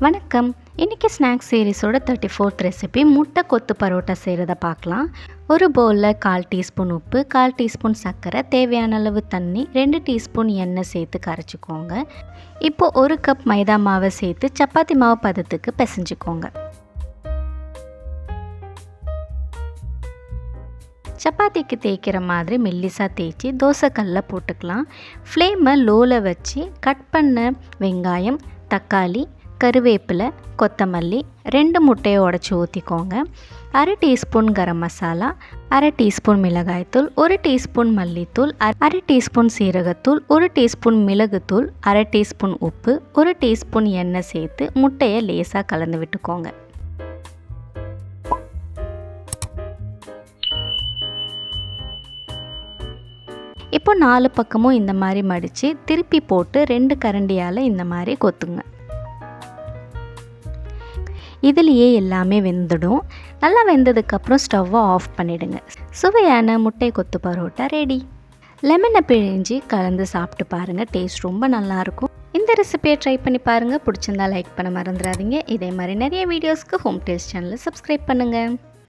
வணக்கம். இன்றைக்கி snacks சீரீஸோட 34th recipe முட்டை கொத்து பரோட்டா செய்கிறத பார்க்கலாம். ஒரு பவுலில் 1/4 டீஸ்பூன் உப்பு, 1/4 டீஸ்பூன் சர்க்கரை, தேவையான அளவு தண்ணி, 2 டீஸ்பூன் எண்ணெய் சேர்த்து கரைச்சிக்கோங்க. இப்போது 1 கப் மைதா மாவை சேர்த்து சப்பாத்தி மாவு பதத்துக்கு பிசைஞ்சிக்கோங்க. சப்பாத்திக்கு தேய்க்கிற மாதிரி மெல்லிசாக தேய்ச்சி தோசைக்கல்லில் போட்டுக்கலாம். ஃப்ளேமை லோவில் வச்சு கட் பண்ண வெங்காயம், தக்காளி, கருவேப்பிலை, கொத்தமல்லி, 2 முட்டையை உடச்சி ஊற்றிக்கோங்க. 1/2 டீஸ்பூன் கரம் மசாலா, 1/2 டீஸ்பூன் மிளகாய்த்தூள், 1 டீஸ்பூன் மல்லித்தூள், 1/2 டீஸ்பூன் சீரகத்தூள், 1 டீஸ்பூன் மிளகுத்தூள், 1/2 டீஸ்பூன் உப்பு, 1 டீஸ்பூன் எண்ணெய் சேர்த்து முட்டையை லேசாக கலந்து விட்டுக்கோங்க. இப்போ 4 பக்கமும் இந்த மாதிரி மடித்து திருப்பி போட்டு 2 கரண்டியால் இந்த மாதிரி கொத்துங்க. இதுலேயே எல்லாமே வெந்துடும். நல்லா வெந்ததுக்கப்புறம் ஸ்டவ்வை ஆஃப் பண்ணிவிடுங்க. சுவையான முட்டை கொத்து பரோட்டா ரெடி. லெமனை பிழிஞ்சு கலந்து சாப்பிட்டு பாருங்கள், டேஸ்ட் ரொம்ப நல்லாயிருக்கும். இந்த ரெசிபியை ட்ரை பண்ணி பாருங்கள். பிடிச்சிருந்தா லைக் பண்ண மறந்துடாதீங்க. இதே மாதிரி நிறைய வீடியோஸ்க்கு ஹோம் டேஸ்ட் சேனலை சப்ஸ்கிரைப் பண்ணுங்கள்.